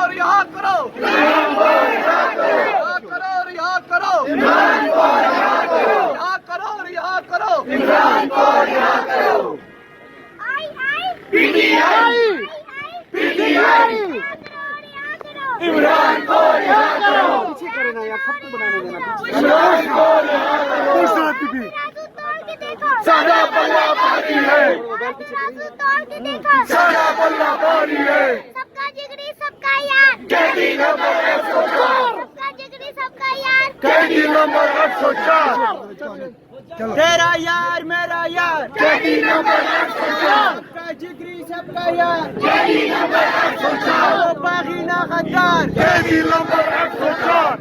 رہا کرو رہا کرو رہا کرو عمران کو رہا کرو پیچھے کرے نا یا خط بنانے دینا عمران کو رہا کرو سارا بلا پاری ہے سارا بلا پاری ہے سب کا جگری سب کا یار قیدی نمبر 104 سب کا جگری سب کا یار قیدی نمبر 104 تیرا یار میرا یار قیدی نمبر 104 سب کا جگری سب کا یار قیدی نمبر 104 باغی نہ غدار قیدی نمبر 104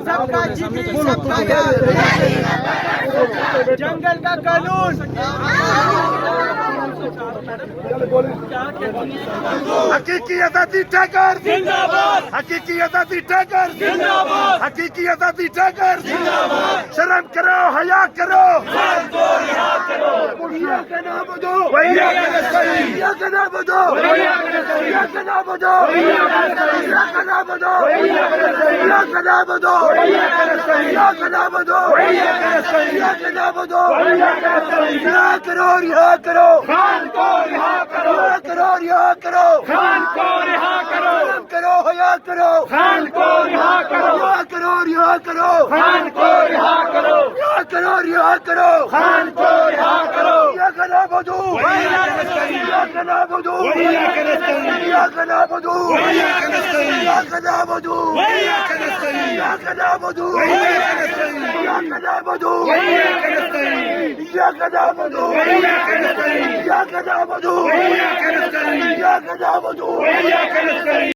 سب کا جگری سب کا یار جنگل کا قانون حقیقی آزادی ٹھیکر زندہ باد حقیقی آزادی ٹھیکر زندہ باد حقیقی آزادی ٹھیکر زندہ باد شرم کرو حیا کرو ویا کا نام بدو ویا کا نام بدو ویا کا نام بدو ویا کا نام بدو ویا کا نام بدو ویا کا نام بدو ویا کا نام بدو رہا کرو رہا کرو خان کو رہا کرو رہا کرو رہا کرو خان کو رہا کرو شرم کرو حیا کرو خان کو رہا کرو رہا کرو رہا کرو خان کو رہا کرو رہا کرو رہا کرو خان کو رہا کرو یا کنا بدو یا کنا بدو یا کنا بدو یا کنا بدو یا کنا بدو یا کنا بدو یا کنا بدو یا کنا بدو